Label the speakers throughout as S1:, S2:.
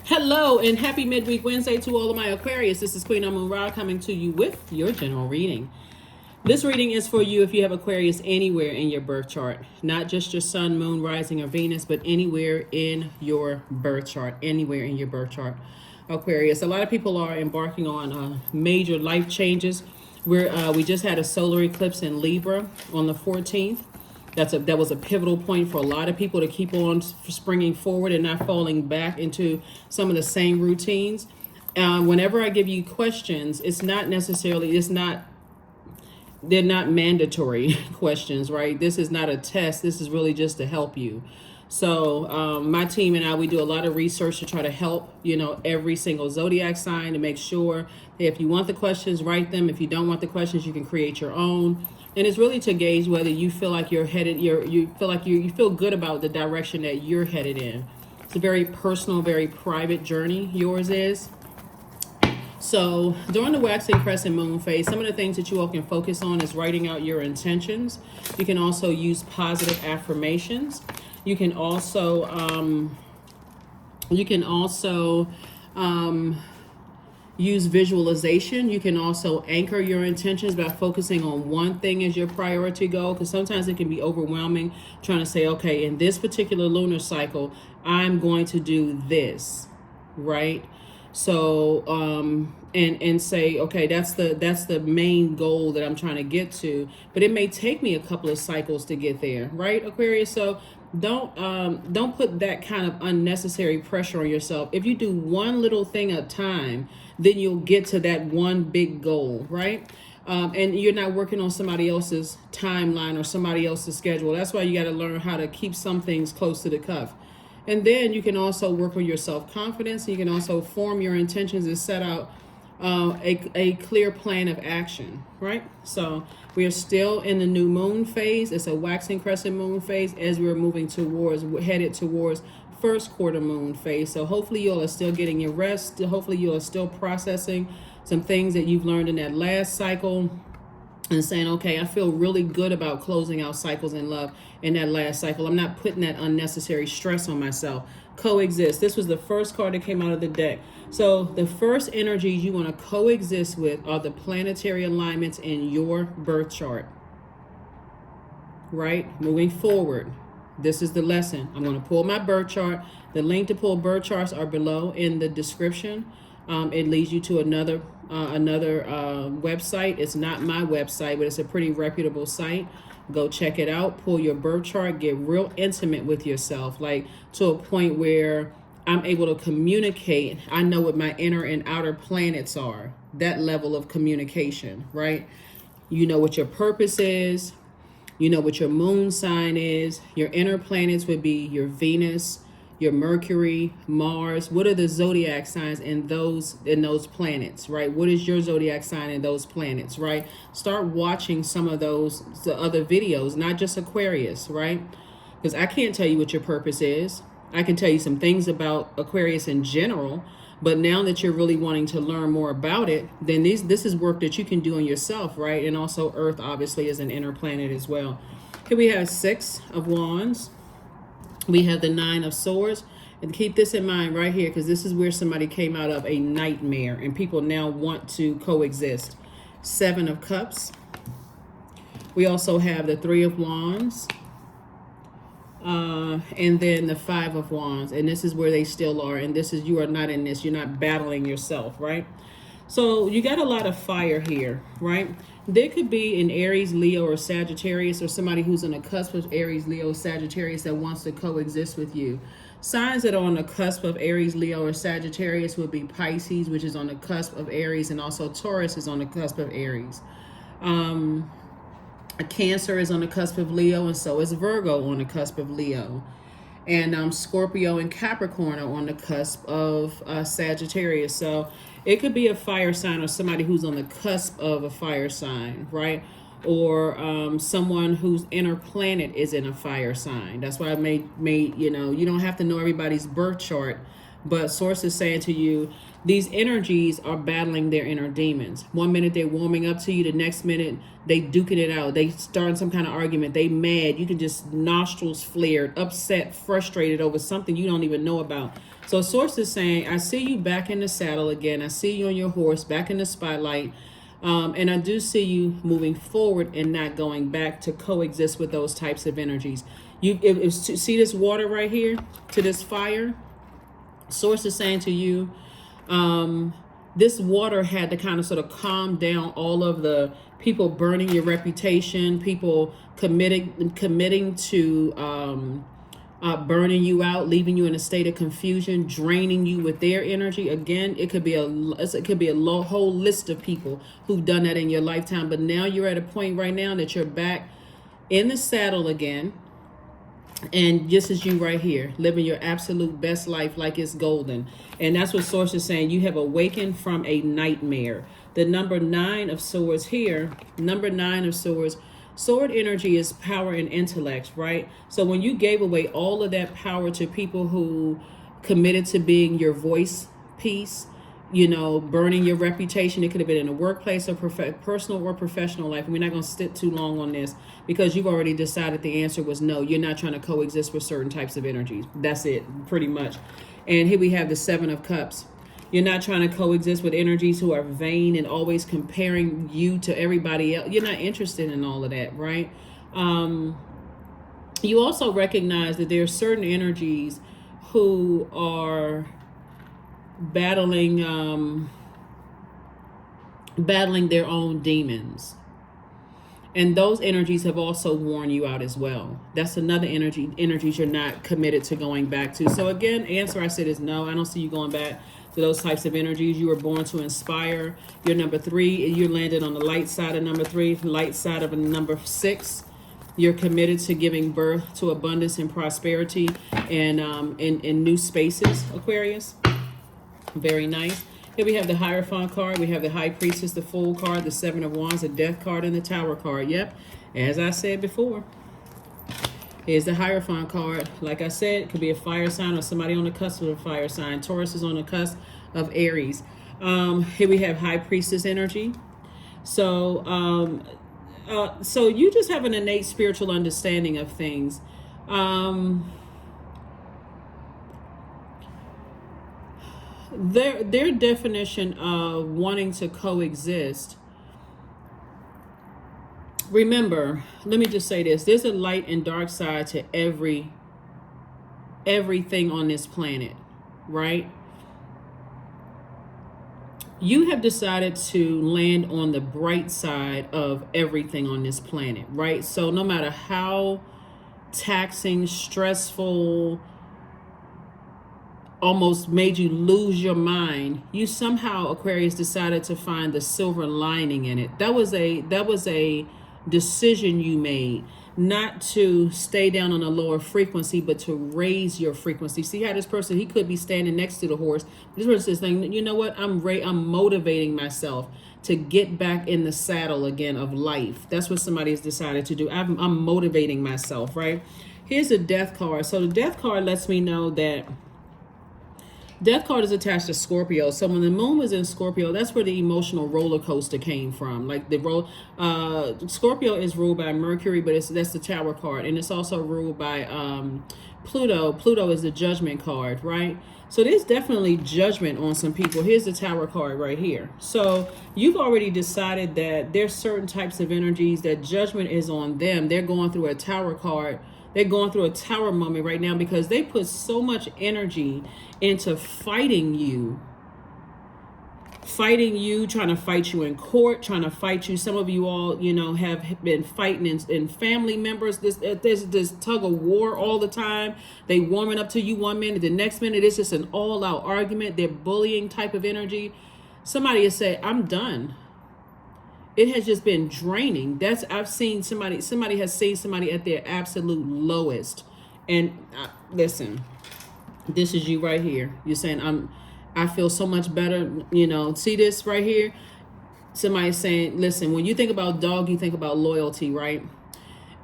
S1: Hello and happy midweek Wednesday to all of my Aquarius. This is Queen Amun Ra coming to you with your general reading. This reading is for you if you have Aquarius anywhere in your birth chart. Not just your sun, moon, rising, or Venus, but anywhere in your birth chart. Anywhere in your birth chart. Aquarius. A lot of people are embarking on major life changes. We just had a solar eclipse in Libra on the 14th. That was a pivotal point for a lot of people to keep on springing forward and not falling back into some of the same routines. Whenever I give you questions, they're not mandatory questions, right? This is not a test. This is really just to help you. So my team and I, we do a lot of research to try to help, every single zodiac sign to make sure that if you want the questions, write them. If you don't want the questions, you can create your own. And it's really to gauge whether you feel like you're headed, you feel good about the direction that you're headed in. It's a very personal, very private journey, yours is. So during the waxing crescent moon phase, some of the things that you all can focus on is writing out your intentions. You can also use positive affirmations. You can also use visualization. You can also anchor your intentions by focusing on one thing as your priority goal, because sometimes it can be overwhelming trying to say, okay, in this particular lunar cycle, I'm going to do this, right? So and say, okay, that's the main goal that I'm trying to get to, but it may take me a couple of cycles to get there, right, Aquarius? So don't put that kind of unnecessary pressure on yourself. If you do one little thing at a time, then you'll get to that one big goal, right? And you're not working on somebody else's timeline or somebody else's schedule. That's why you got to learn how to keep some things close to the cuff. And then you can also work on your self-confidence. You can also form your intentions and set out a clear plan of action, right? So we are still in the new moon phase. It's a waxing crescent moon phase as we're headed towards first quarter moon phase. So hopefully you all are still getting your rest. Hopefully you are still processing some things that you've learned in that last cycle and saying, okay, I feel really good about closing out cycles in love in that last cycle. I'm not putting that unnecessary stress on myself. Coexist. This was the first card that came out of the deck. So the first energies you want to coexist with are the planetary alignments in your birth chart, right? Moving forward, this is the lesson. I'm going to pull my birth chart. The link to pull birth charts are below in the description. It leads you to another website. It's not my website, but it's a pretty reputable site. Go check it out. Pull your birth chart. Get real intimate with yourself, like to a point where I'm able to communicate. I know what my inner and outer planets are. That level of communication, right? You know what your purpose is. You know what your moon sign is. Your inner planets would be your Venus, your Mercury, Mars. What are the zodiac signs in those planets, right? What is your zodiac sign in those planets, right? Start watching some of the other videos, not just Aquarius, right? Because I can't tell you what your purpose is. I can tell you some things about Aquarius in general, but now that you're really wanting to learn more about it, then this is work that you can do on yourself, right? And also Earth obviously is an inner planet as well. Here we have 6 of Wands. We have the 9 of Swords. And keep this in mind right here, because this is where somebody came out of a nightmare and people now want to coexist. 7 of Cups. We also have the 3 of Wands. And then the 5 of Wands. And this is where they still are. And this is, you are not in this. You're not battling yourself, right? So you got a lot of fire here, right? There could be an Aries, Leo, or Sagittarius, or somebody who's on the cusp of Aries, Leo, Sagittarius that wants to coexist with you. Signs that are on the cusp of Aries, Leo, or Sagittarius would be Pisces, which is on the cusp of Aries, and also Taurus is on the cusp of Aries. Cancer is on the cusp of Leo, and so is Virgo on the cusp of Leo. And Scorpio and Capricorn are on the cusp of Sagittarius. So it could be a fire sign or somebody who's on the cusp of a fire sign, right? Or someone whose inner planet is in a fire sign. That's why I made you don't have to know everybody's birth chart, But source is saying to you, these energies are battling their inner demons. One minute they're warming up to you, the next minute they duking it out. They starting some kind of argument. They mad. You can just nostrils flared, upset, frustrated over something you don't even know about. So source is saying, I see you back in the saddle again. I see you on your horse, back in the spotlight. And I do see you moving forward and not going back to coexist with those types of energies. See this water right here to this fire? Source is saying to you, this water had to kind of sort of calm down all of the people burning your reputation, people committing to burning you out, leaving you in a state of confusion, draining you with their energy. Again, it could be a whole list of people who've done that in your lifetime. But now you're at a point right now that you're back in the saddle again. And this is you right here, living your absolute best life like it's golden. And that's what source is saying. You have awakened from a nightmare. The number 9 of swords here, number 9 of swords, sword energy is power and intellect, right? So when you gave away all of that power to people who committed to being your voice piece, you know, burning your reputation, it could have been in a workplace or personal or professional life. And we're not going to sit too long on this because you've already decided the answer was no. You're not trying to coexist with certain types of energies. That's it, pretty much. And here we have the 7 of Cups. You're not trying to coexist with energies who are vain and always comparing you to everybody else. You're not interested in all of that, right? You also recognize that there are certain energies who are battling their own demons, and those energies have also worn you out as well. That's another energies you're not committed to going back to. So again, answer I said is no. I don't see you going back to those types of energies. You were born to inspire. You're number 3. You landed on the light side of number 3, light side of a number 6. You're committed to giving birth to abundance and prosperity and in new spaces, Aquarius. Very nice. Here we have the Hierophant card. We have the High Priestess, the Fool card, the 7 of Wands, the Death card, and the Tower card. Yep, as I said before. Here's the Hierophant card. Like I said, it could be a fire sign or somebody on the cusp of a fire sign. Taurus is on the cusp of Aries. Here we have High Priestess energy. So, so you just have an innate spiritual understanding of things. Their definition of wanting to coexist. Remember, let me just say this. There's a light and dark side to everything on this planet, right? You have decided to land on the bright side of everything on this planet, right? So no matter how taxing, stressful, almost made you lose your mind, you somehow, Aquarius, decided to find the silver lining in it. That was a decision you made, not to stay down on a lower frequency, but to raise your frequency. See how this person, he could be standing next to the horse. This person is saying, you know what, I'm motivating myself to get back in the saddle again of life. That's what somebody has decided to do. I'm motivating myself, right? Here's the Death card. So the Death card lets me know that Death card is attached to Scorpio. So when the moon was in Scorpio, that's where the emotional roller coaster came from. Like Scorpio is ruled by Mercury, but that's the Tower card. And it's also ruled by Pluto. Pluto is the Judgment card, right? So there's definitely judgment on some people. Here's the Tower card right here. So you've already decided that there's certain types of energies that judgment is on them. They're going through a Tower card. They're going through a tower moment right now because they put so much energy into fighting you, trying to fight you in court, trying to fight you. Some of you all, you know, have been fighting in family members. There's this tug of war all the time. They warming up to you one minute, the next minute it's just an all-out argument. They're bullying type of energy. Somebody has said, I'm done. It has just been draining. I've seen somebody has seen somebody at their absolute lowest. And listen, this is you right here. You're saying, I feel so much better. You know, see this right here? Somebody's saying, listen, when you think about dog, you think about loyalty, right?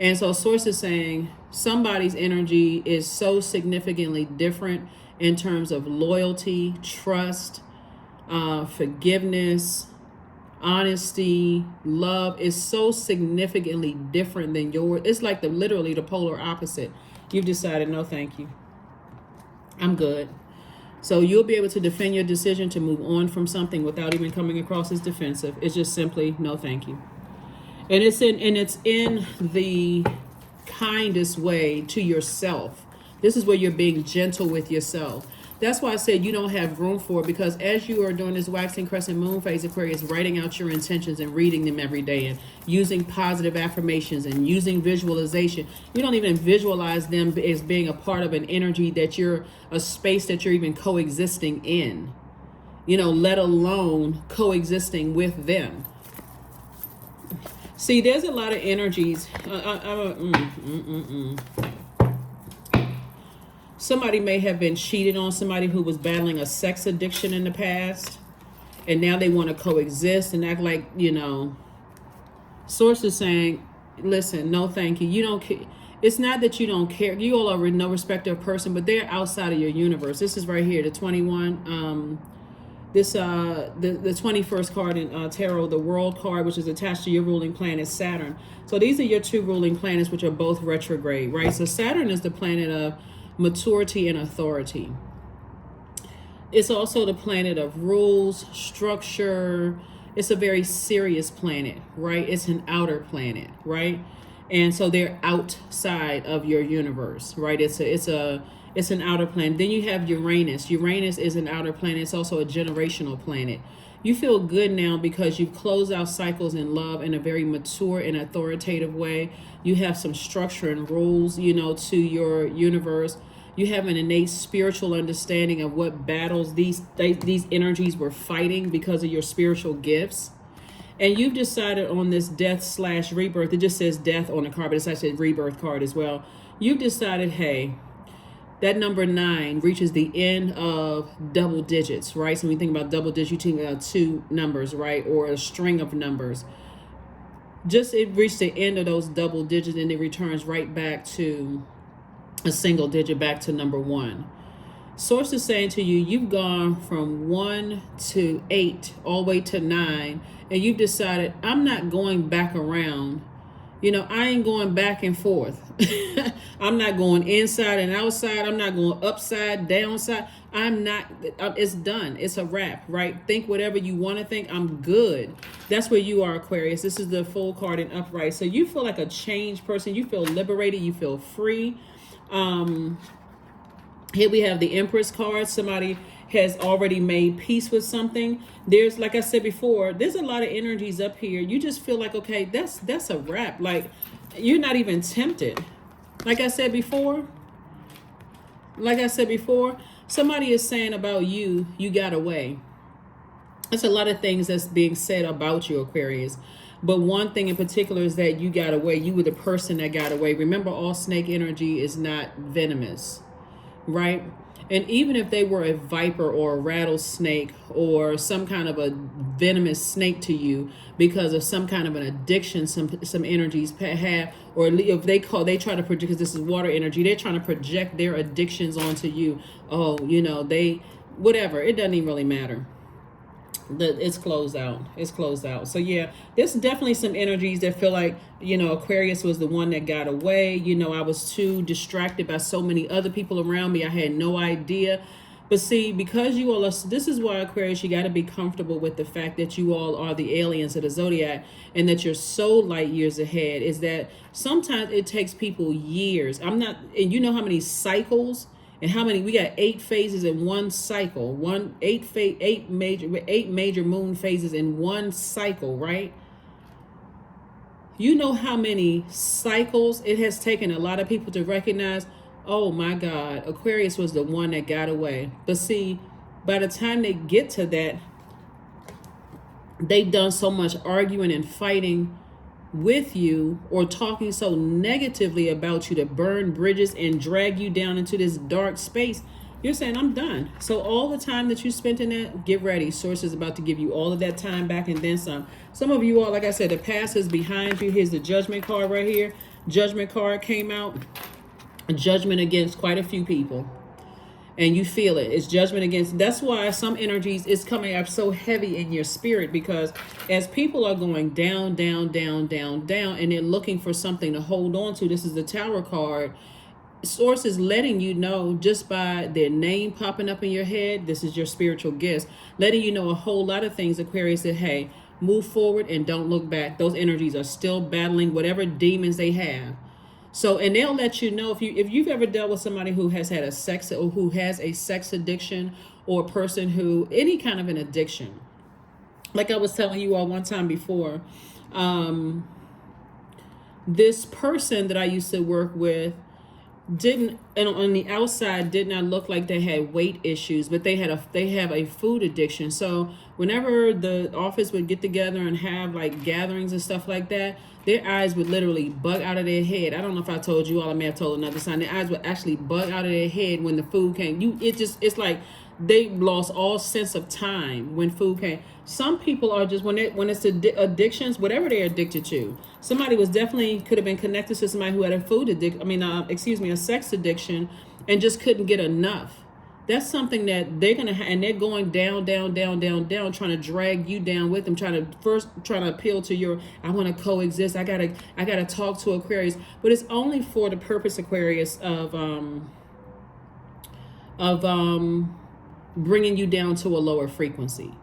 S1: And so source is saying somebody's energy is so significantly different in terms of loyalty, trust, forgiveness, honesty, love is so significantly different than yours. It's like literally the polar opposite. You've decided, no, thank you. I'm good. So you'll be able to defend your decision to move on from something without even coming across as defensive. It's just simply, no, thank you. And it's in the kindest way to yourself. This is where you're being gentle with yourself. That's why I said you don't have room for it, because as you are doing this waxing crescent moon phase, Aquarius, writing out your intentions and reading them every day and using positive affirmations and using visualization, you don't even visualize them as being a part of an energy that you're, a space that you're even coexisting in, you know, let alone coexisting with them. See, there's a lot of energies. Somebody may have been cheated on, somebody who was battling a sex addiction in the past, and now they want to coexist and act like, you know, Source is saying, listen, no thank you. You don't care. It's not that you don't care. You all are no respecter of person, but they're outside of your universe. This is right here, the 21, the 21st card in tarot, the world card, which is attached to your ruling planet, Saturn. So these are your two ruling planets, which are both retrograde, right? So Saturn is the planet of maturity and authority. It's also the planet of rules, structure. It's a very serious planet, right? It's an outer planet, right? And so they're outside of your universe, right? It's an outer planet. Then you have Uranus. Uranus is an outer planet. It's also a generational planet. You feel good now because you've closed out cycles in love in a very mature and authoritative way. You have some structure and rules, you know, to your universe. You have an innate spiritual understanding of what battles these energies were fighting because of your spiritual gifts. And you've decided on this death/rebirth. It just says death on the card, but it's actually a rebirth card as well. You've decided, hey, that number 9 reaches the end of double digits, right? So when you think about double digits, you think about two numbers, right? Or a string of numbers. Just it reached the end of those double digits and it returns right back to a single digit, back to number 1. Source is saying to you, you've gone from 1 to 8 all the way to 9, and you've decided, I'm not going back around. You know, I ain't going back and forth. I'm not going inside and outside. I'm not going upside, downside. I'm not, it's done. It's a wrap, right? Think whatever you want to think. I'm good. That's where you are, Aquarius. This is the full card in upright. So you feel like a changed person. You feel liberated. You feel free. Here we have the Empress card. Somebody has already made peace with something. There's, like I said before, there's a lot of energies up here. You just feel like, okay, that's a wrap. Like, you're not even tempted. Like I said before, somebody is saying about you, you got away. There's a lot of things that's being said about you, Aquarius. But one thing in particular is that you got away. You were the person that got away. Remember, all snake energy is not venomous, right? And even if they were a viper or a rattlesnake or some kind of a venomous snake to you because of some kind of an addiction some energies have, or if they try to project, because this is water energy, they're trying to project their addictions onto you. Oh, you know, whatever. It doesn't even really matter. It's closed out. It's closed out. So yeah, there's definitely some energies that feel like, you know, Aquarius was the one that got away. You know, I was too distracted by so many other people around me. I had no idea. But see, because you all are, this is why, Aquarius, you got to be comfortable with the fact that you all are the aliens of the Zodiac and that you're so light years ahead, is that sometimes it takes people years. And you know how many cycles and how many, we got 8 phases in one cycle, 8 major moon phases in one cycle, right? You know how many cycles it has taken a lot of people to recognize, oh my God, Aquarius was the one that got away. But see, by the time they get to that, they've done so much arguing and fighting with you or talking so negatively about you to burn bridges and drag you down into this dark space. You're saying, I'm done. So all the time that you spent in that, get ready. Source is about to give you all of that time back and then some. Some of you all, like I said, the past is behind you. Here's the Judgment card right here. Judgment card came out. A judgment against quite a few people. and you feel it. It's judgment against. That's why some energies is coming up so heavy in your spirit, because as people are going down, down, down, down, down, and they're looking for something to hold on to. This is the Tower card. Source is letting you know, just by their name popping up in your head, this is your spiritual gifts, letting you know a whole lot of things, Aquarius, that hey, move forward and don't look back. Those energies are still battling whatever demons they have. So, and they'll let you know, if you've ever dealt with somebody who has had a sex, or who has a sex addiction, or a person who, any kind of an addiction. Like I was telling you all one time before, this person that I used to work with didn't, and on the outside did not look like they had weight issues, but they have a food addiction. So whenever the office would get together and have like gatherings and stuff like that, their eyes would literally bug out of their head. I don't know if I told you all, I may have told another sign. Their eyes would actually bug out of their head when the food came. It's like they lost all sense of time when food came. Some people are just, when it's addictions, whatever they're addicted to. Somebody could have been connected to somebody who had a food addiction. A sex addiction, and just couldn't get enough. That's something that they're gonna and they're going down, down, down, down, down, trying to drag you down with them, trying to appeal to your, I want to coexist. I gotta talk to Aquarius, but it's only for the purpose, Aquarius, of bringing you down to a lower frequency.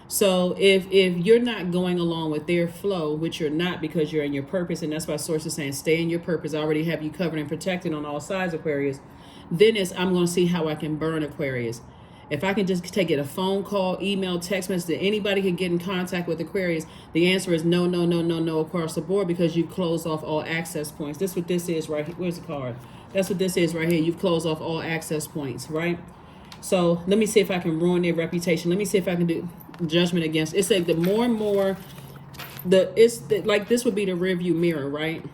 S1: So if you're not going along with their flow, which you're not, because you're in your purpose, and that's why Source is saying stay in your purpose. I already have you covered and protected on all sides, Aquarius. Then I'm going to see how I can burn, Aquarius. If I can just take it a phone call, email, text message, that anybody can get in contact with Aquarius, the answer is no, no, no, no, no across the board, because you've closed off all access points. That's what this is right here. Where's the card? That's what this is right here. You've closed off all access points, right? So let me see if I can ruin their reputation. Let me see if I can do judgment against. It's like the more and more, like this would be the rear view mirror, right?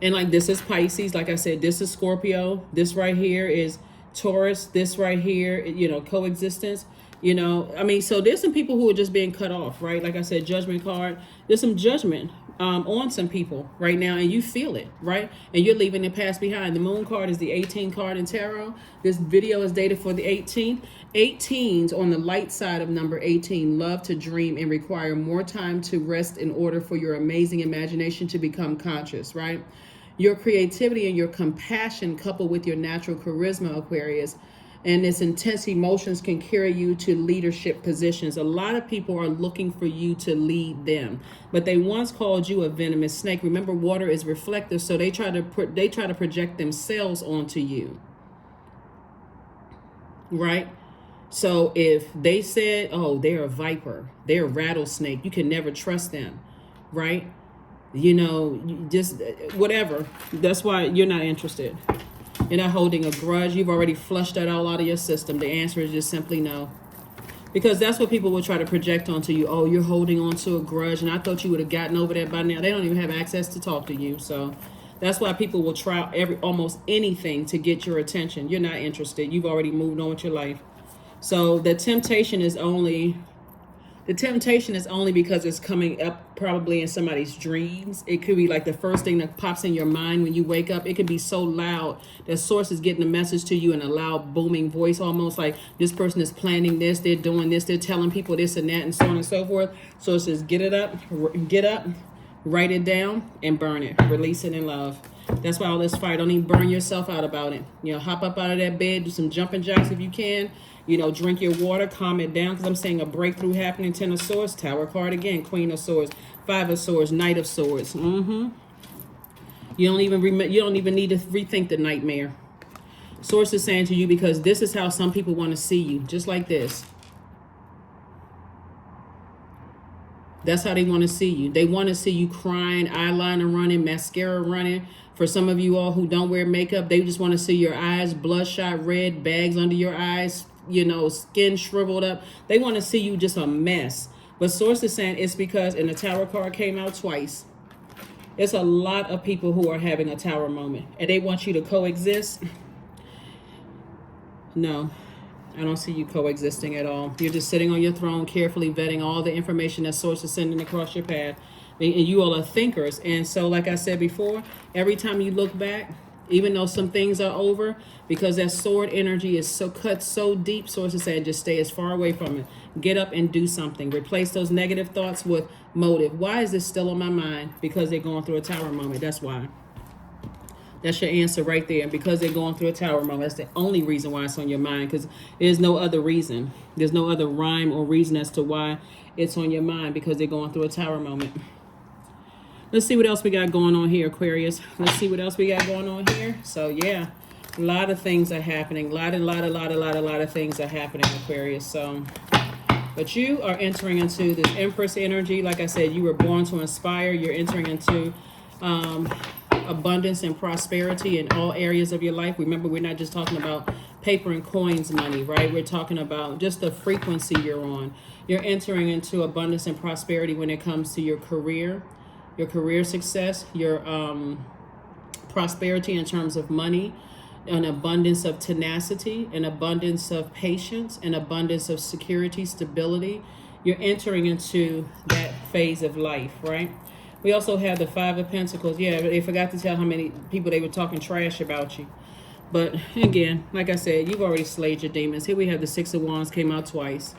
S1: And like this is Pisces. Like I said, this is Scorpio. This right here is Taurus. This right here, coexistence. So there's some people who are just being cut off, right? Like I said, judgment card. There's some judgment on some people right now, and you feel it, right? And you're leaving the past behind. The moon card is the 18 card in tarot. This video is dated for the 18th. 18s on the light side of number 18 love to dream and require more time to rest in order for your amazing imagination to become conscious, right? Your creativity and your compassion, coupled with your natural charisma, Aquarius, and its intense emotions, can carry you to leadership positions. A lot of people are looking for you to lead them, but they once called you a venomous snake. Remember, water is reflective, so they try to project themselves onto you, right? So if they said, oh, they're a viper, they're a rattlesnake, you can never trust them, right? Just whatever. That's why you're not interested. You're not holding a grudge. You've already flushed that all out of your system. The answer is just simply no. Because that's what people will try to project onto you. Oh, you're holding on to a grudge, and I thought you would have gotten over that by now. They don't even have access to talk to you. So that's why people will try almost anything to get your attention. You're not interested. You've already moved on with your life. So the temptation is only because it's coming up probably in somebody's dreams. It could be like the first thing that pops in your mind when you wake up. It could be so loud that Source is getting a message to you in a loud, booming voice, almost like this person is planning this, they're doing this, they're telling people this and that, and so on and so forth. So it says, get up, write it down, and burn it. Release it in love. That's why all this fire. Don't even burn yourself out about it. Hop up out of that bed, do some jumping jacks if you can. Drink your water, calm it down, because I'm seeing a breakthrough happening. 10 of Swords, Tower card again, Queen of Swords, 5 of Swords, Knight of Swords. You don't even need to rethink the nightmare. Source is saying to you, because this is how some people want to see you, just like this. That's how they want to see you. They want to see you crying, eyeliner running, mascara running. For some of you all who don't wear makeup, they just want to see your eyes bloodshot red, bags under your eyes, skin shriveled up. They want to see you just a mess. But Source is saying it's because, and the Tower card came out twice, it's a lot of people who are having a Tower moment, and they want you to coexist. No, I don't see you coexisting at all. You're just sitting on your throne, carefully vetting all the information that Source is sending across your path. And you all are thinkers. And so, like I said before, every time you look back, even though some things are over, because that sword energy is so cut so deep. Sources saying just stay as far away from it. Get up and do something. Replace those negative thoughts with motive. Why is this still on my mind? Because they're going through a tower moment. That's why. That's your answer right there. And because they're going through a tower moment, that's the only reason why it's on your mind, because there's no other reason. There's no other rhyme or reason as to why it's on your mind, because they're going through a tower moment. Let's see what else we got going on here, Aquarius. Let's see what else we got going on here. So, yeah, a lot of things are happening. A lot of things are happening, Aquarius. So, but you are entering into this Empress energy. Like I said, you were born to inspire. You're entering into abundance and prosperity in all areas of your life. Remember, we're not just talking about paper and coins money, right? We're talking about just the frequency you're on. You're entering into abundance and prosperity when it comes to your career success, your prosperity in terms of money, an abundance of tenacity, an abundance of patience, an abundance of security, stability. You're entering into that phase of life, right? We also have the Five of Pentacles. Yeah, they forgot to tell how many people they were talking trash about you. But again, like I said, you've already slayed your demons. Here we have the Six of Wands, came out twice.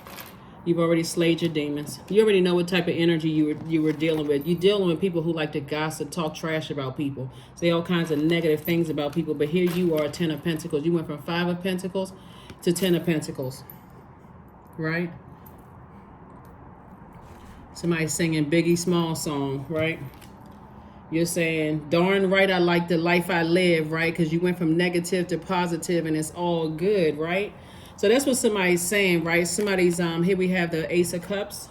S1: You've already slayed your demons. You already know what type of energy you were dealing with. You're dealing with people who like to gossip, talk trash about people, say all kinds of negative things about people. But here you are, 10 of Pentacles. You went from 5 of Pentacles to 10 of Pentacles, right? Somebody singing Biggie Small song, right? You're saying, darn right, I like the life I live, right? Because you went from negative to positive and it's all good, right? So that's what somebody's saying, right? Somebody's, here we have the Ace of Cups.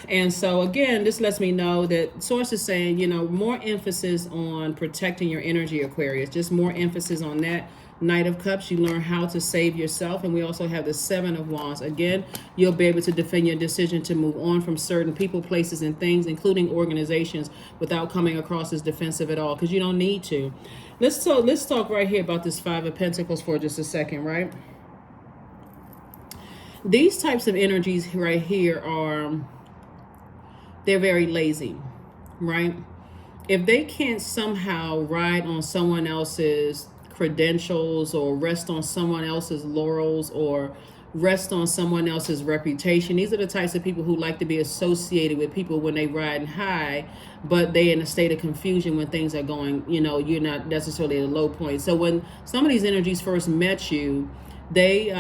S1: And so again, this lets me know that Source is saying, you know, more emphasis on protecting your energy, Aquarius. Just more emphasis on that. Knight of Cups, you learn how to save yourself. And we also have the Seven of Wands. Again, you'll be able to defend your decision to move on from certain people, places, and things, including organizations, without coming across as defensive at all, because you don't need to. Let's talk right here about this Five of Pentacles for just a second, right? These types of energies right here they're very lazy, right? If they can't somehow ride on someone else's credentials or rest on someone else's laurels or rest on someone else's reputation, these are the types of people who like to be associated with people when they riding high, but they in a state of confusion when things are going, you know, you're not necessarily at a low point. So when some of these energies first met you, they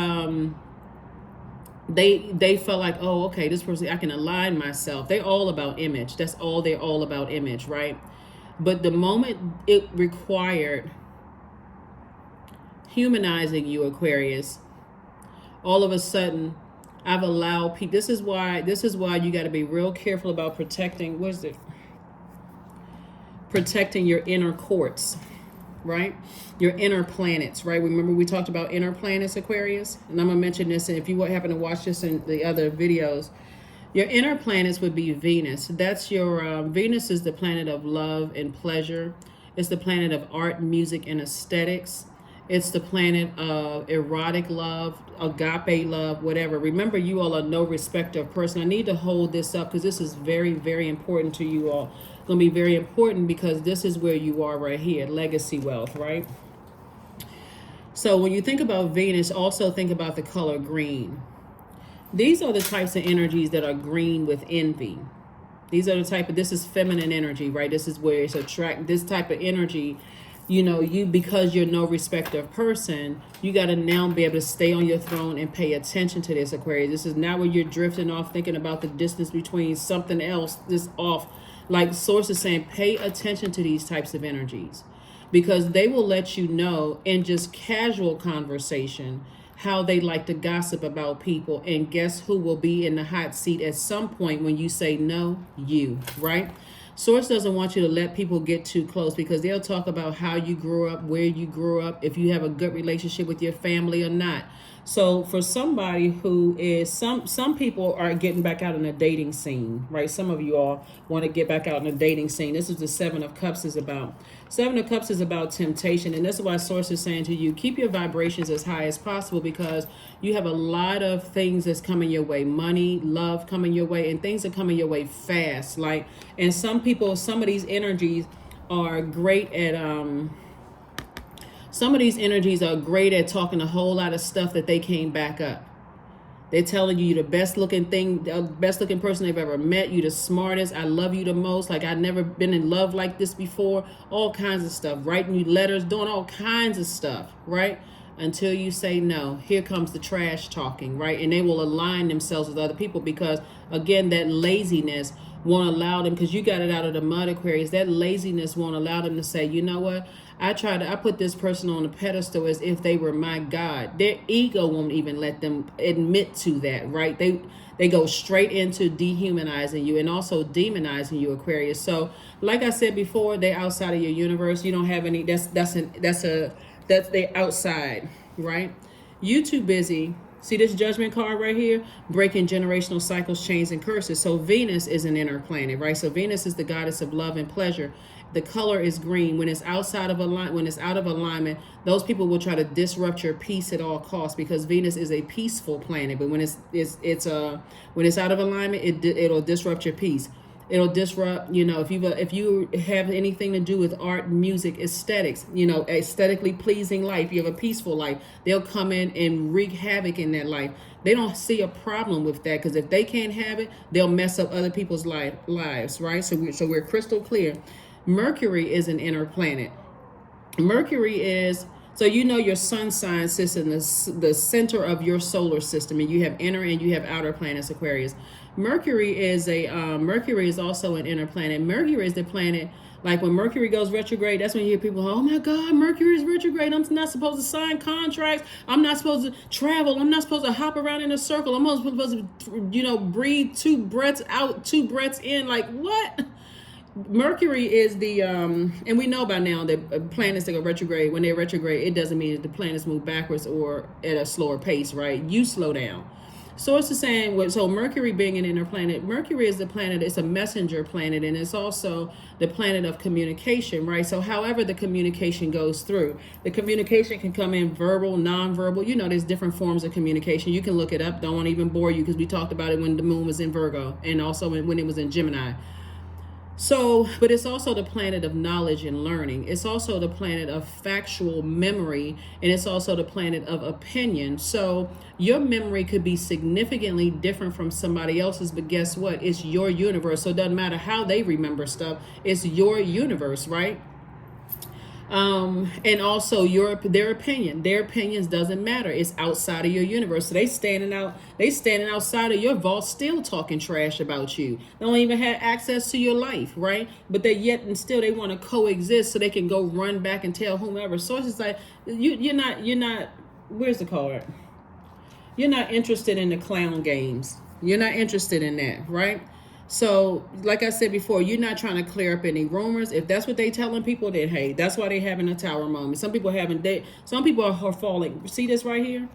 S1: felt like, oh, okay, this person, I can align myself. They're all about image. That's all they're all about, image, right? But the moment it required humanizing you, Aquarius, all of a sudden I've allowed people, this is why you got to be real careful about protecting, protecting your inner courts, right? Your inner planets, right? Remember we talked about inner planets, Aquarius? And I'm going to mention this, and if you happen to watch this in the other videos, your inner planets would be Venus. That's your, Venus is the planet of love and pleasure. It's the planet of art, music, and aesthetics. It's the planet of erotic love, agape love, whatever. Remember, you all are no respecter of person. I need to hold this up because this is very, very important to you all. It's going to be very important because this is where you are right here, legacy wealth, right? So when you think about Venus, also think about the color green. These are the types of energies that are green with envy. These are the type of, this is feminine energy, right? This is where it's this type of energy. You know, because you're no respecter of person, you got to now be able to stay on your throne and pay attention to this, Aquarius. This is not where you're drifting off thinking about the distance between something else, this off. Like Source is saying, pay attention to these types of energies because they will let you know in just casual conversation how they like to gossip about people. And guess who will be in the hot seat at some point when you say no? You, right? Source doesn't want you to let people get too close because they'll talk about how you grew up, where you grew up, if you have a good relationship with your family or not. So for somebody who is, some people are getting back out in the dating scene, right? Some of you all want to get back out in the dating scene. This is the Seven of Cups is about. Seven of Cups is about temptation. And this is why Source is saying to you, keep your vibrations as high as possible because you have a lot of things that's coming your way. Money, love coming your way, and things are coming your way fast. And some people, some of these energies are great at, Some of these energies are great at talking a whole lot of stuff that they can't back up. They're telling you you're the best looking thing, the best looking person they've ever met. You the smartest. I love you the most. Like, I've never been in love like this before. All kinds of stuff. Writing you letters, doing all kinds of stuff, right? Until you say no. Here comes the trash talking, right? And they will align themselves with other people because, again, that laziness won't allow them, because you got it out of the mud, Aquarius. That laziness won't allow them to say, you know what? I put this person on a pedestal as if they were my God. Their ego won't even let them admit to that, right? They go straight into dehumanizing you and also demonizing you, Aquarius. So, like I said before, they're outside of your universe. You don't have any. That's they outside, right? You too busy. See this judgment card right here? Breaking generational cycles, chains, and curses. So Venus is an inner planet, right? So Venus is the goddess of love and pleasure. The color is green. When it's outside of when it's out of alignment, those people will try to disrupt your peace at all costs, because Venus is a peaceful planet. But when it's out of alignment, it'll disrupt your peace. It'll disrupt, if you have anything to do with art, music, aesthetics, aesthetically pleasing life, you have a peaceful life, they'll come in and wreak havoc in that life. They don't see a problem with that, because if they can't have it, they'll mess up other people's lives, right? So we're crystal clear. Mercury is an inner planet. Mercury is, so your sun sign sits in the center of your solar system, and you have inner and you have outer planets, Aquarius. Mercury is also an inner planet. Mercury is the planet, like when Mercury goes retrograde, that's when you hear people, oh my God, Mercury is retrograde. I'm not supposed to sign contracts. I'm not supposed to travel. I'm not supposed to hop around in a circle. I'm not supposed to, breathe 2 breaths out, 2 breaths in. Like, what? Mercury is the, and we know by now that planets that go retrograde, when they're retrograde, it doesn't mean that the planets move backwards or at a slower pace, right? You slow down. So it's the same. So Mercury being an inner planet, Mercury is the planet, it's a messenger planet, and it's also the planet of communication, right? So however the communication goes through, the communication can come in verbal, non-verbal, there's different forms of communication. You can look it up. Don't want to even bore you, because we talked about it when the moon was in Virgo and also when it was in Gemini. So, but it's also the planet of knowledge and learning. It's also the planet of factual memory, and it's also the planet of opinion. So your memory could be significantly different from somebody else's, but guess what? It's your universe. So it doesn't matter how they remember stuff. It's your universe, right? And also their opinions doesn't matter. It's outside of your universe. So they standing outside of your vault, still talking trash about you. They don't even have access to your life, right? But they want to coexist so they can go run back and tell whomever. So it's just like, you're not, where's the card? You're not interested in the clown games. You're not interested in that, right? So, like I said before, you're not trying to clear up any rumors. If that's what they telling people, then hey, that's why they having a tower moment. Some people are falling. See this right here?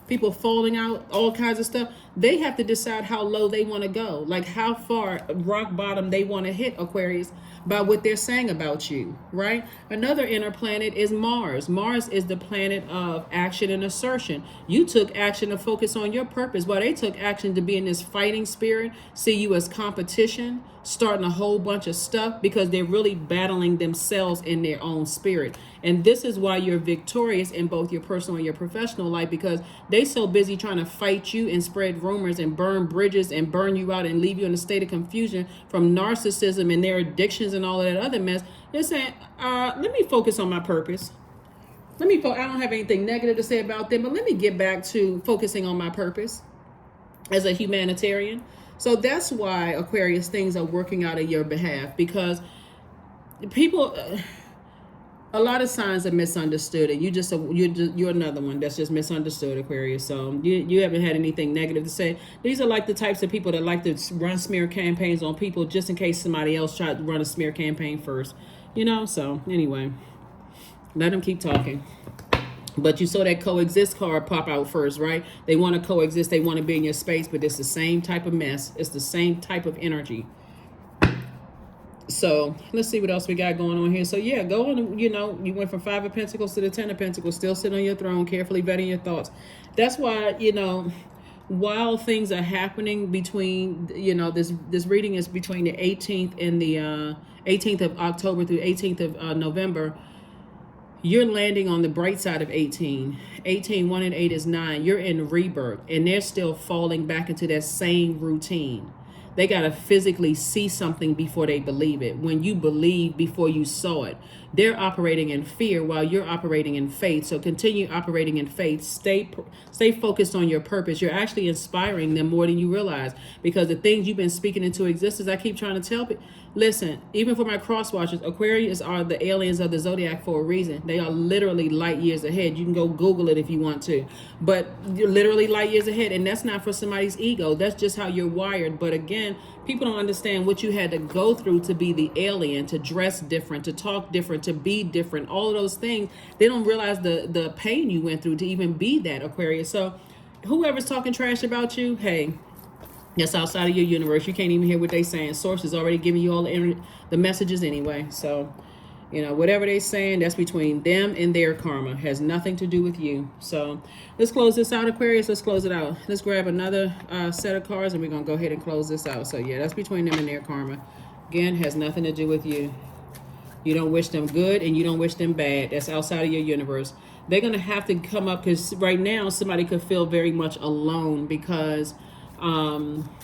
S1: People falling out, all kinds of stuff. They have to decide how low they want to go, like how far rock bottom they want to hit, Aquarius, by what they're saying about you, right? Another inner planet is Mars. Mars is the planet of action and assertion. You took action to focus on your purpose, while they took action to be in this fighting spirit, see you as competition, starting a whole bunch of stuff, because they're really battling themselves in their own spirit. And this is why you're victorious in both your personal and your professional life, because they so busy trying to fight you and spread rumors and burn bridges and burn you out and leave you in a state of confusion from narcissism and their addictions and all of that other mess. They're saying, let me focus on my purpose. I don't have anything negative to say about them, but let me get back to focusing on my purpose as a humanitarian. So that's why, Aquarius, things are working out in your behalf, because people, a lot of signs are misunderstood, and you're another one that's just misunderstood, Aquarius. So you haven't had anything negative to say. These are like the types of people that like to run smear campaigns on people just in case somebody else tried to run a smear campaign first. So anyway, let them keep talking. But you saw that coexist card pop out first, right? They want to coexist. They want to be in your space, but it's the same type of mess. It's the same type of energy. So let's see what else we got going on here. So yeah, go on. You went from 5 of Pentacles to the 10 of Pentacles, still sitting on your throne, carefully vetting your thoughts. That's why, while things are happening between, this reading is between the 18th and the 18th of October through 18th of November. You're landing on the bright side of 18. 18, 1 and 8 is 9. You're in rebirth, and they're still falling back into that same routine. They got to physically see something before they believe it. When you believe before you saw it, they're operating in fear while you're operating in faith. So continue operating in faith. Stay focused on your purpose. You're actually inspiring them more than you realize, because the things you've been speaking into existence, I keep trying to tell people. Listen, even for my cross watchers, Aquarius are the aliens of the Zodiac for a reason. They are literally light years ahead. You can go Google it if you want to. But you're literally light years ahead. And that's not for somebody's ego. That's just how you're wired. But again, people don't understand what you had to go through to be the alien, to dress different, to talk different, to be different. All of those things. They don't realize the pain you went through to even be that, Aquarius. So whoever's talking trash about you, hey, that's outside of your universe. You can't even hear what they're saying. Source is already giving you all the messages anyway. So, you know, whatever they're saying, that's between them and their karma. Has nothing to do with you. So let's close this out, Aquarius. Let's close it out. Let's grab another set of cards, and we're going to go ahead and close this out. So, yeah, that's between them and their karma. Again, has nothing to do with you. You don't wish them good, and you don't wish them bad. That's outside of your universe. They're going to have to come up, because right now somebody could feel very much alone, because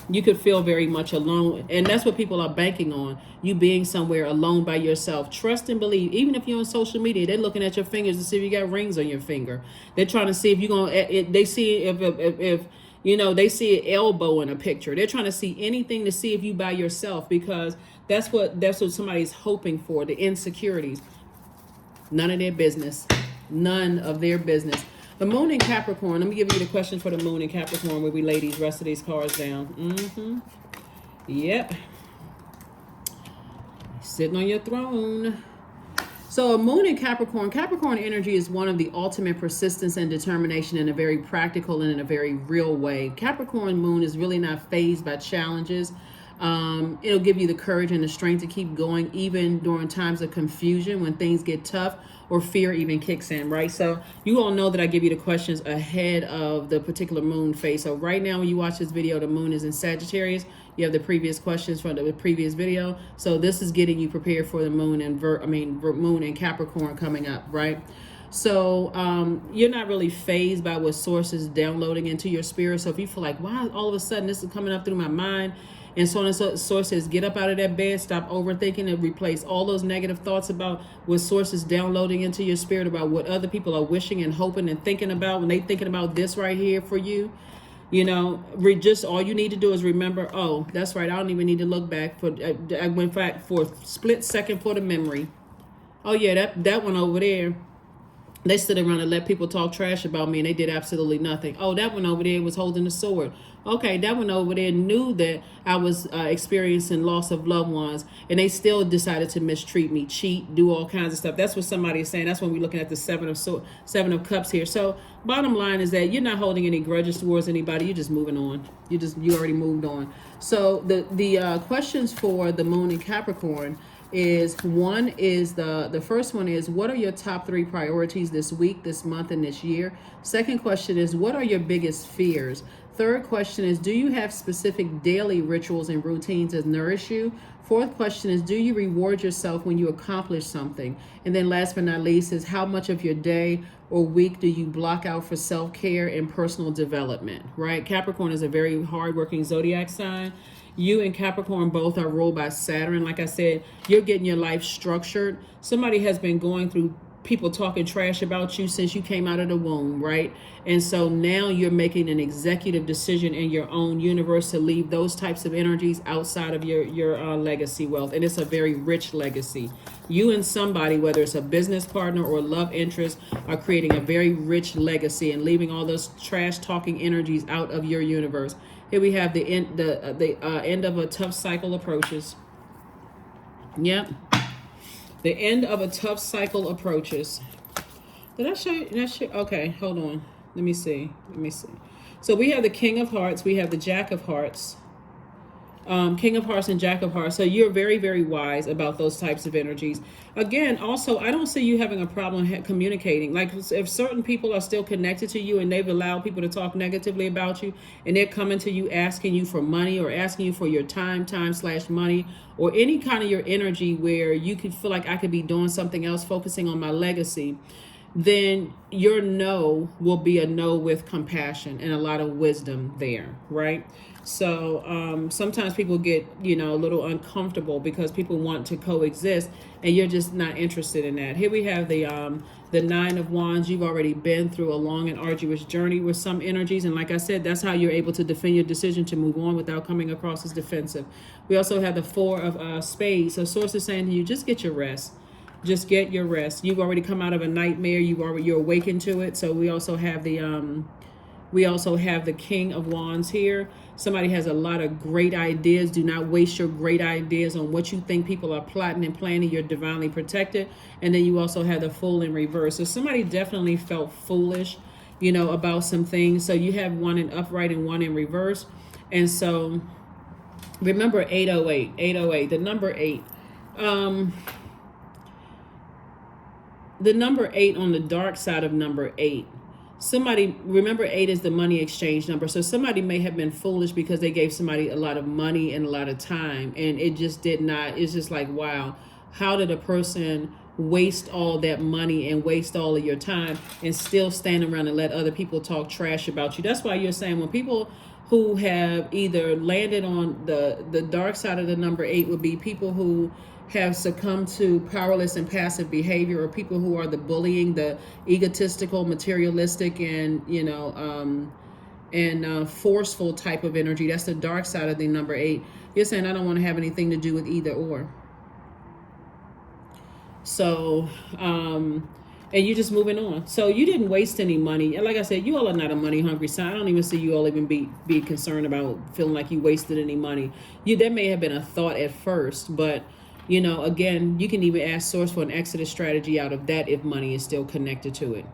S1: you could feel very much alone, and that's what people are banking on, you being somewhere alone by yourself. Trust and believe. Even if you're on social media, they're looking at your fingers to see if you got rings on your finger. They're trying to see if you're gonna, they see if you know, they see an elbow in a picture. They're trying to see anything to see if you by yourself, because that's what somebody's hoping for. The insecurities, none of their business. None of their business. The moon in Capricorn. Let me give you the question for the moon in Capricorn, where we lay these rest of these cards down. Yep. Sitting on your throne. So a moon in Capricorn. Capricorn energy is one of the ultimate persistence and determination in a very practical and in a very real way. Capricorn moon is really not fazed by challenges. It'll give you the courage and the strength to keep going, even during times of confusion, when things get tough or fear even kicks in, right? So you all know that I give you the questions ahead of the particular moon phase. So right now, when you watch this video, the moon is in Sagittarius. You have the previous questions from the previous video. So this is getting you prepared for the moon and moon and Capricorn coming up, right? So you're not really fazed by what source is downloading into your spirit. So if you feel like, wow, all of a sudden this is coming up through my mind, and so on and so, source says, get up out of that bed, stop overthinking, and replace all those negative thoughts about what source is downloading into your spirit, about what other people are wishing and hoping and thinking about when they thinking about this right here for you. You know, just all you need to do is remember, oh, that's right, I don't even need to look back. I went back for a split second for the memory. Oh yeah, that one over there, they stood around and let people talk trash about me, and they did absolutely nothing. Oh, that one over there was holding the sword. Okay, that one over there knew that I was experiencing loss of loved ones, and they still decided to mistreat me, cheat, do all kinds of stuff. That's what somebody is saying. That's when we're looking at the Seven of Cups here. So bottom line is that you're not holding any grudges towards anybody. You're just moving on. You already moved on. So the questions for the moon in Capricorn is the first one is, what are your top 3 priorities this week, this month, and this year? Second question is, what are your biggest fears? Third question is, do you have specific daily rituals and routines that nourish you? Fourth question is, do you reward yourself when you accomplish something? And then last but not least is, how much of your day or week do you block out for self-care and personal development, right? Capricorn is a very hardworking zodiac sign. You and Capricorn both are ruled by Saturn. Like I said, you're getting your life structured. Somebody has been going through people talking trash about you since you came out of the womb, right? And so now you're making an executive decision in your own universe to leave those types of energies outside of your legacy wealth. And it's a very rich legacy. You and somebody, whether it's a business partner or love interest, are creating a very rich legacy and leaving all those trash talking energies out of your universe. Here we have the end of a tough cycle approaches. Yep. The end of a tough cycle approaches. Did I show you? Okay, hold on. Let me see. So we have the King of Hearts. We have the Jack of Hearts. King of Hearts and Jack of Hearts. So you're very, very wise about those types of energies. Again, also, I don't see you having a problem communicating. Like if certain people are still connected to you and they've allowed people to talk negatively about you and they're coming to you asking you for money or asking you for your time/money or any kind of your energy where you could feel like I could be doing something else, focusing on my legacy, then your no will be a no with compassion and a lot of wisdom there, right? So sometimes people get, a little uncomfortable because people want to coexist and you're just not interested in that. Here we have the Nine of Wands. You've already been through a long and arduous journey with some energies. And like I said, that's how you're able to defend your decision to move on without coming across as defensive. We also have the Four of Spades. So Source is saying to you, just get your rest. Just get your rest. You've already come out of a nightmare. You're awakened to it. So we also have the King of Wands here. Somebody has a lot of great ideas. Do not waste your great ideas on what you think people are plotting and planning. You're divinely protected. And then you also have the Fool in reverse. So somebody definitely felt foolish, about some things. So you have one in upright and one in reverse. And so remember 808, the number 8. The number 8 on the dark side of number 8. Somebody, remember 8 is the money exchange number. So somebody may have been foolish because they gave somebody a lot of money and a lot of time. And it just did not, it's just like, wow, how did a person waste all that money and waste all of your time and still stand around and let other people talk trash about you? That's why you're saying when people who have either landed on the dark side of the number 8 would be people who have succumbed to powerless and passive behavior, or people who are the bullying, the egotistical, materialistic, and forceful type of energy. That's the dark side of the number 8. You're saying I don't want to have anything to do with either or. So and you're just moving on. So you didn't waste any money. And like I said, you all are not a money hungry sign. I don't even see you all even be concerned about feeling like you wasted any money. There may have been a thought at first, but again, you can even ask Source for an exodus strategy out of that if money is still connected to it.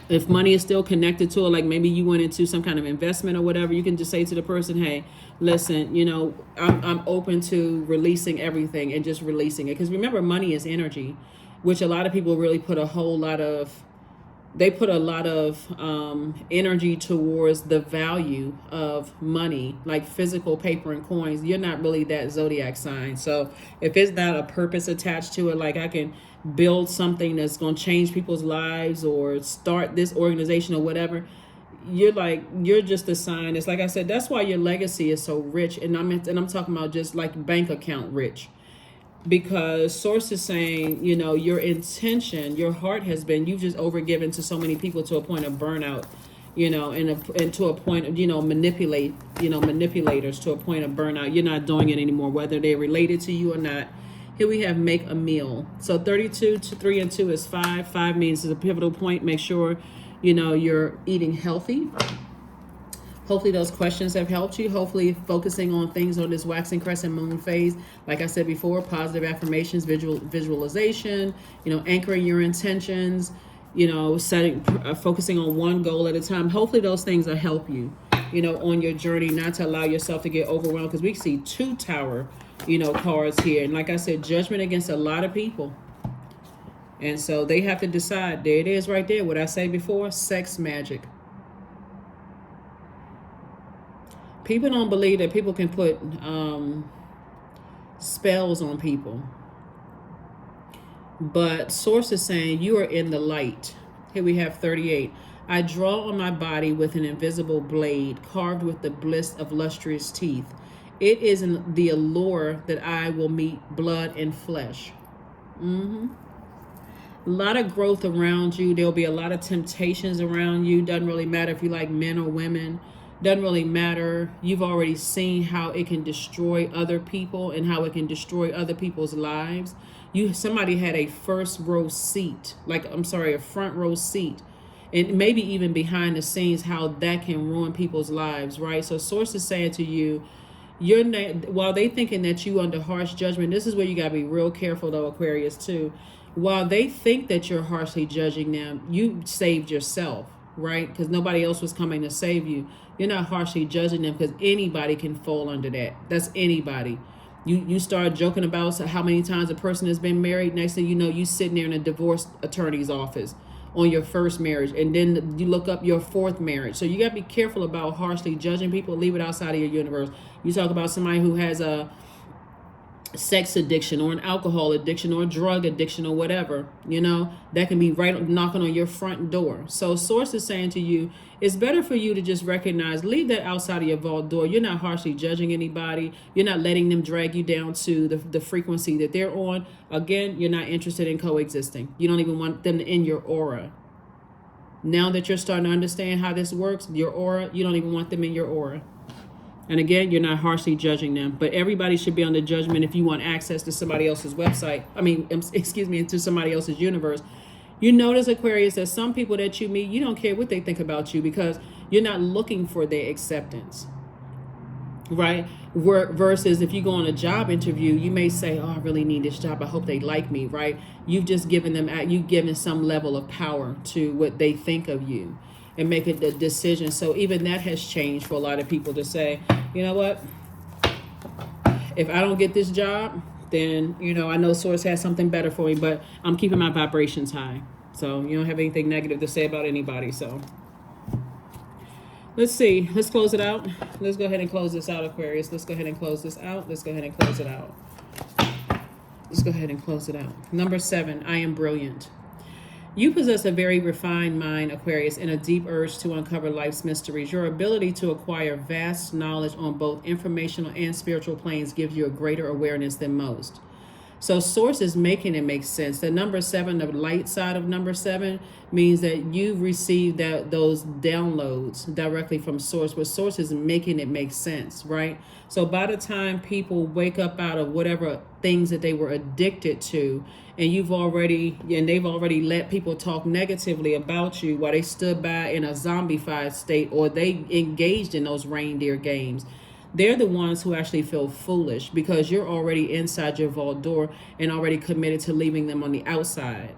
S1: If money is still connected to it, like maybe you went into some kind of investment or whatever, you can just say to the person, hey, listen, I'm open to releasing everything and just releasing it. Because remember, money is energy, which a lot of people really put a lot of energy towards the value of money, like physical paper and coins. You're not really that zodiac sign. So if it's not a purpose attached to it, like I can build something that's going to change people's lives or start this organization or whatever, you're just a sign. It's like I said, that's why your legacy is so rich. And I'm talking about just like bank account rich. Because Source is saying, your intention, your heart has been, you've just overgiven to so many people to a point of burnout, and to a point of, manipulators to a point of burnout. You're not doing it anymore, whether they're related to you or not. Here we have make a meal. So 32 to 3 and 2 is 5. 5 means it's a pivotal point. Make sure, you're eating healthy. Hopefully those questions have helped you. Hopefully focusing on things on this waxing crescent moon phase. Like I said before, positive affirmations, visualization, anchoring your intentions, focusing on one goal at a time. Hopefully those things will help you, on your journey, not to allow yourself to get overwhelmed. Because we see 2 Tower, cards here. And like I said, judgment against a lot of people. And so they have to decide. There it is right there. What I say before, sex magic. People don't believe that people can put spells on people. But Source is saying you are in the light. Here we have 38. I draw on my body with an invisible blade carved with the bliss of lustrous teeth. It is in the allure that I will meet blood and flesh. A lot of growth around you. There'll be a lot of temptations around you. Doesn't really matter if you like men or women. Doesn't really matter. You've already seen how it can destroy other people and how it can destroy other people's lives. Somebody had a front row seat, and maybe even behind the scenes, how that can ruin people's lives, right? So Source is saying to you, while they thinking that you under harsh judgment, this is where you got to be real careful though, Aquarius, too. While they think that you're harshly judging them, you saved yourself. right? Because nobody else was coming to save you. You're not harshly judging them because anybody can fall under that. That's anybody. You start joking about how many times a person has been married. Next thing you know, you sitting there in a divorce attorney's office on your first marriage, and then you look up your fourth marriage. So you got to be careful about harshly judging people. Leave it outside of your universe. You talk about somebody who has a sex addiction or an alcohol addiction or drug addiction or whatever, that can be right knocking on your front door. So source is saying to you, it's better for you to just recognize, leave that outside of your vault door. You're not harshly judging anybody. You're not letting them drag you down to the frequency that they're on. Again, you're not interested in coexisting. You don't even want them in your aura. Now that you're starting to understand how this works, your aura, you don't even want them in your aura. And again, you're not harshly judging them, but everybody should be under judgment if you want access to somebody else's website. Into somebody else's universe. You notice, Aquarius, that some people that you meet, you don't care what they think about you because you're not looking for their acceptance, right? Versus if you go on a job interview, you may say, oh, I really need this job. I hope they like me, right? You've just you've given some level of power to what they think of you and make a decision. So even that has changed for a lot of people to say, you know what? If I don't get this job, then, I know Source has something better for me, but I'm keeping my vibrations high. So you don't have anything negative to say about anybody. So let's see. Let's close it out. Let's go ahead and close this out, Aquarius. Let's go ahead and close this out. Let's go ahead and close it out. Let's go ahead and close it out. Number 7, I am brilliant. You possess a very refined mind, Aquarius, and a deep urge to uncover life's mysteries. Your ability to acquire vast knowledge on both informational and spiritual planes gives you a greater awareness than most. So Source is making it make sense. The number 7, the light side of number 7, means that you've received those downloads directly from Source, but Source is making it make sense, right? So by the time people wake up out of whatever things that they were addicted to, and they've already let people talk negatively about you while they stood by in a zombified state, or they engaged in those reindeer games, they're the ones who actually feel foolish because you're already inside your vault door and already committed to leaving them on the outside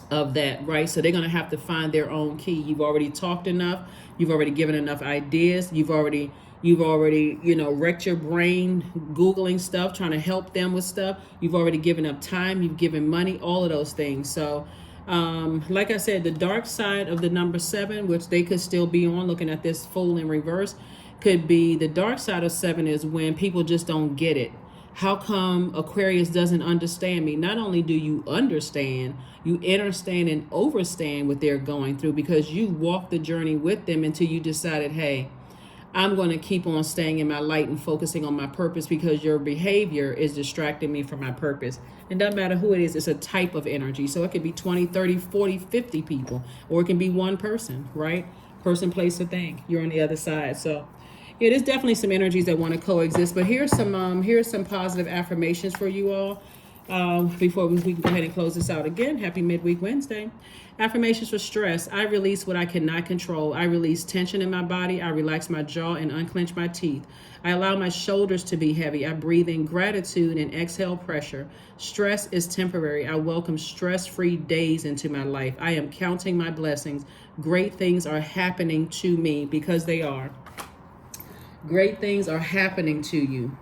S1: of that, right? So they're going to have to find their own key. You've already talked enough. You've already given enough ideas. You've already, wrecked your brain Googling stuff, trying to help them with stuff. You've already given up time. You've given money, all of those things. So like I said, the dark side of the number 7, which they could still be on, looking at this Fool in reverse, could be the dark side of 7 is when people just don't get it. How come Aquarius doesn't understand me? Not only do you understand, you understand and overstand what they're going through because you walked the journey with them until you decided, hey, I'm going to keep on staying in my light and focusing on my purpose because your behavior is distracting me from my purpose. It doesn't matter who it is. It's a type of energy. So it could be 20, 30, 40, 50 people, or it can be one person, right? Person, place, or thing. You're on the other side. So yeah, there's definitely some energies that want to coexist, but here's some positive affirmations for you all before we can go ahead and close this out. Again, happy midweek Wednesday. Affirmations for stress. I release what I cannot control. I release tension in my body. I relax my jaw and unclench my teeth. I allow my shoulders to be heavy. I breathe in gratitude and exhale pressure. Stress is temporary. I welcome stress-free days into my life. I am counting my blessings. Great things are happening to me because they are. Great things are happening to you.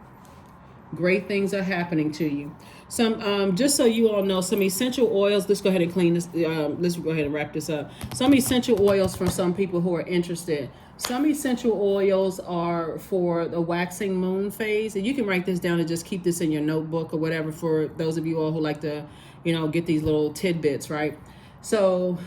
S1: Great things are happening to you. Some, just so you all know, some essential oils. Let's go ahead and clean this. Let's go ahead and wrap this up. Some essential oils for some people who are interested. Some essential oils are for the waxing moon phase. And you can write this down and just keep this in your notebook or whatever for those of you all who like to, get these little tidbits, right? So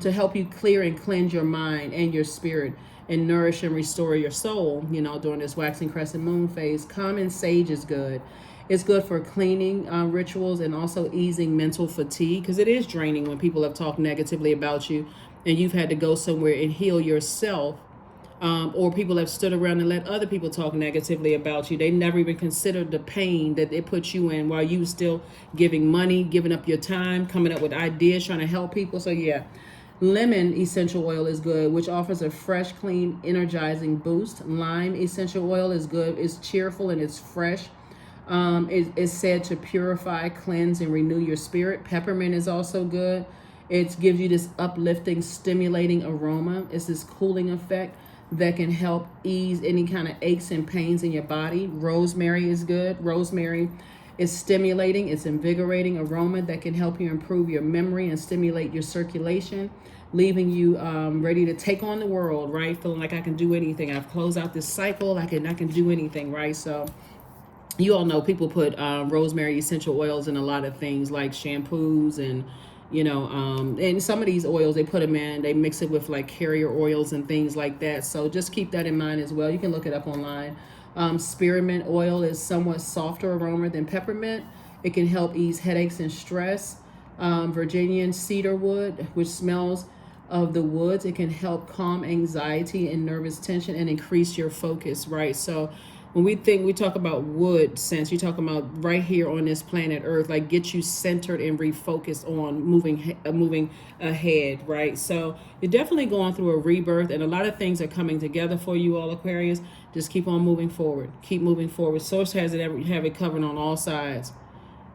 S1: to help you clear and cleanse your mind and your spirit, and nourish and restore your soul, during this waxing crescent moon phase. Common sage is good. It's good for cleaning rituals and also easing mental fatigue, because it is draining when people have talked negatively about you and you've had to go somewhere and heal yourself, or people have stood around and let other people talk negatively about you. They never even considered the pain that it put you in while you were still giving money, giving up your time, coming up with ideas, trying to help people. So yeah. Lemon essential oil is good, which offers a fresh, clean, energizing boost. Lime essential oil is good. It's cheerful and it's fresh. It is said to purify, cleanse, and renew your spirit. Peppermint is also good. It gives you this uplifting, stimulating aroma. It's this cooling effect that can help ease any kind of aches and pains in your body. Rosemary is good. Rosemary is stimulating. It's invigorating aroma that can help you improve your memory and stimulate your circulation, leaving you ready to take on the world, right? Feeling like I can do anything. I've closed out this cycle. I can do anything, right? So you all know people put rosemary essential oils in a lot of things like shampoos and, you know, and some of these oils, they put them in, they mix it with like carrier oils and things like that. So just keep that in mind as well. You can look it up online. Spearmint oil is somewhat softer aroma than peppermint. It can help ease headaches and stress. Virginian cedar wood, which smells of the woods, it can help calm anxiety and nervous tension and increase your focus, right? So when we talk about wood scents, you're talking about right here on this planet Earth, like get you centered and refocused on moving ahead, right? So you're definitely going through a rebirth, and a lot of things are coming together for you all, Aquarius. Just keep on moving forward. Keep moving forward. Source has it have it covered on all sides.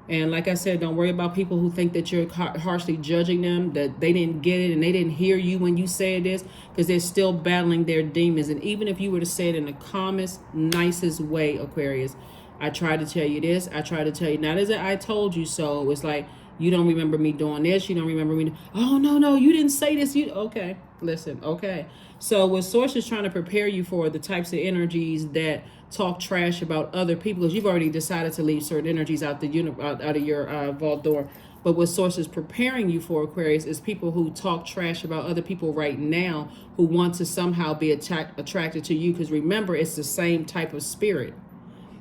S1: And like I said, don't worry about people who think that you're harshly judging them, that they didn't get it and they didn't hear you when you said this, because they're still battling their demons. And even if you were to say it in the calmest, nicest way, Aquarius, I tried to tell you this, I tried to tell you, not as I told you so. It's like, you don't remember me doing this, you don't remember me. Oh, no, you didn't say this. Okay, listen, okay. So what Source is trying to prepare you for, the types of energies that talk trash about other people, because you've already decided to leave certain energies out of your vault door. But what Source is preparing you for, Aquarius, is people who talk trash about other people right now, who want to somehow be attracted to you. Because remember, it's the same type of spirit.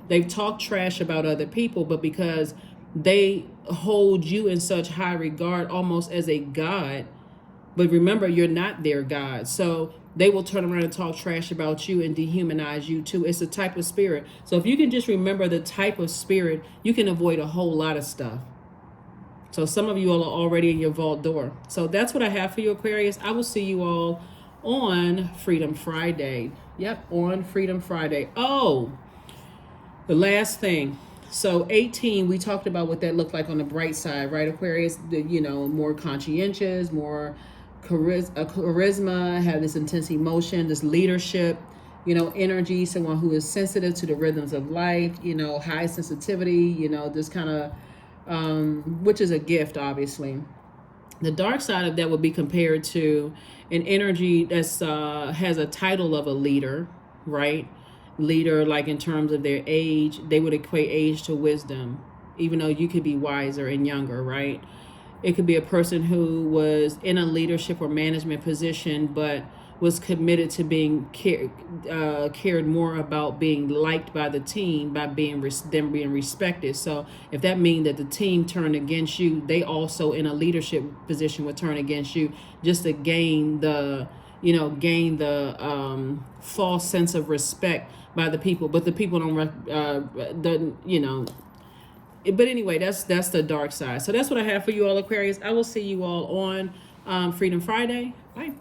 S1: They've talked trash about other people, but because they hold you in such high regard, almost as a god. But remember, you're not their god. So they will turn around and talk trash about you and dehumanize you too. It's a type of spirit. So if you can just remember the type of spirit, you can avoid a whole lot of stuff. So some of you all are already in your vault door. So that's what I have for you, Aquarius. I will see you all on Freedom Friday. Yep, on Freedom Friday. Oh, the last thing. So 18, we talked about what that looked like on the bright side, right, Aquarius? More conscientious, more charisma, have this intense emotion, this leadership, energy, someone who is sensitive to the rhythms of life, high sensitivity, this kind of, which is a gift, obviously. The dark side of that would be compared to an energy that's has a title of a leader, right? Leader, like in terms of their age, they would equate age to wisdom, even though you could be wiser and younger, right? It could be a person who was in a leadership or management position, but was committed to being cared more about being liked by the team, by them being respected. So if that means that the team turned against you, they also in a leadership position would turn against you, just to gain the false sense of respect by the people. But the people but anyway, that's the dark side. So that's what I have for you all, Aquarius. I will see you all on Freedom Friday. Bye.